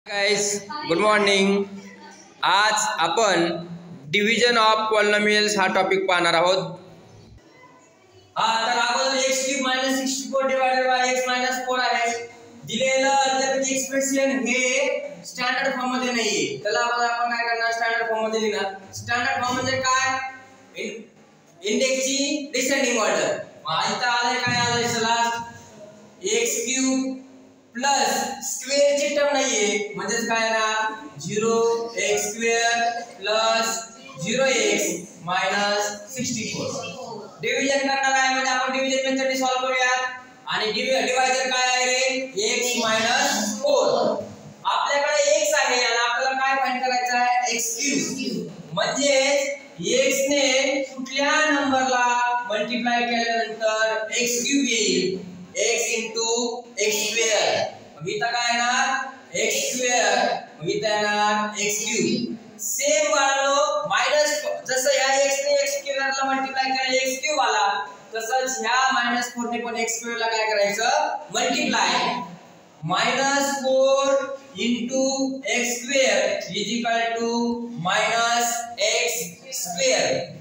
Guys good morning. आज आपण division of polynomials हा टॉपिक पाहणार आहोत। तर अगोदर x³ - 64 डिवाइडेड बाय x - 4 आहे। दिलेलं अद्याप एक्सप्रेशन हे स्टँडर्ड फॉर्म मध्ये नाहीये, त्याला आपण काय करणार, स्टँडर्ड फॉर्म मध्ये लिहिणार। स्टँडर्ड फॉर्म म्हणजे काय, इंडेक्सची डिसेंडिंग ऑर्डर। मग इथं आले काय आले, चला x³ प्लस स्क्वेअर ची टर्म नाहीये, म्हणजे काय ना 0x² plus 0x minus 64। Division करणार आहे म्हणजे आपण डिव्हिजन मेथडने सॉल्व करूयात। आणि डिवायझर काय आहे रे, x - 4। आपल्याकडे x आहे आणि आपल्याला काय फाइंड करायचं आहे, x³ म्हणजे x ने कुठल्या नंबरला मल्टिप्लाय केल्यानंतर x³ येईल, x * x²। मग इथं काय येणार, x², मग इथं येणार x³। सेम बाळांनो, मायनस जसं ह्या x ने x² ला मल्टिप्लाय केलं x³ आला, तसंच ह्या -4 ने पण x² ला काय करायचं, multiply. -4 * x² = -x²।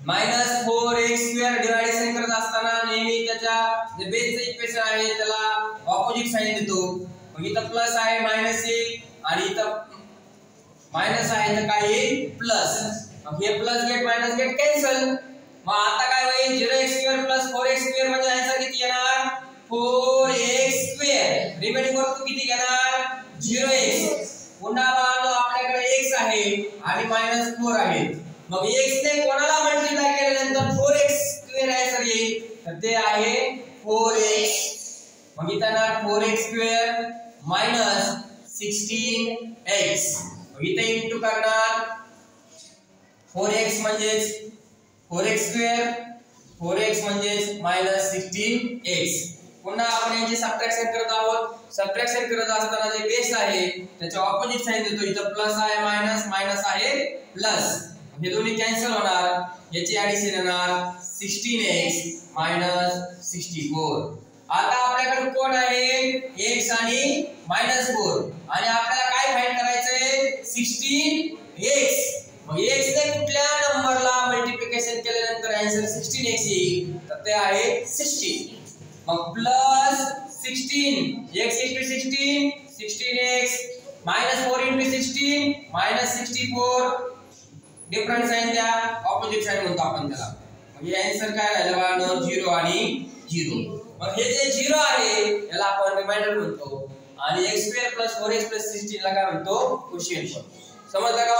-4x² deviation करत असताना नेहमी त्याच्या जे बेसचं इक्वेशन आहे त्याला ऑपोजिट साइन देतो। मग इथं प्लस आहे मायनस येईल, आणि इथं मायनस आहे तर काय येईल, प्लस। मग हे plus get minus get cancel. मग आता काय होईल, 0x² + 4x² म्हणजे आन्सर किती येणार, 4x²। रिमेनिंग वरती किती घेणार, 0x। पुन्हा बाळांनो आपल्याकडे x आहे आणि -4 आहे, मग x ने कोणाला मल्टिप्लाय केल्यानंतर 4x² आन्सर येईल, तर ते आहे 4x। मग इथं ना 4x² मायनस 16x, मग इथे इंटू करणार 4x म्हणजे 4x², 4x म्हणजे -16x। पुन्हा आपण यांची सबट्रॅक्शन करत आहोत। सबट्रॅक्शन करत असताना जे बेस आहे त्याच्या ऑपोजिट साइन देतो। इथं प्लस आहे मायनस, मायनस आहे प्लस, हे दोन्ही कॅन्सल होणार, याची ऍडिशन येणार 16x - 64। आता आपल्याकडे कोण आहे, x आणि -4, आणि आपल्याला काय फाइंड करायचंय, 16x। मग x ने कुठल्या नंबरला मल्टिप्लिकेशन केल्यानंतर आन्सर 16x येईल, तर ते आहे 16। मग plus 16 x * 16 16x, -4 * 16 -64। Different sign द्या, ऑपोजिट साइन म्हणतो आपण त्याला। मग हे आन्सर काय राहिलं बाळांनो, 0 आणि 0। मग हे जे 0 आहे याला आपण रिमाइंडर म्हणतो, आणि x² + 4x + 16 ला काय म्हणतो, क्वोशिएंट म्हणतो। समजलं का?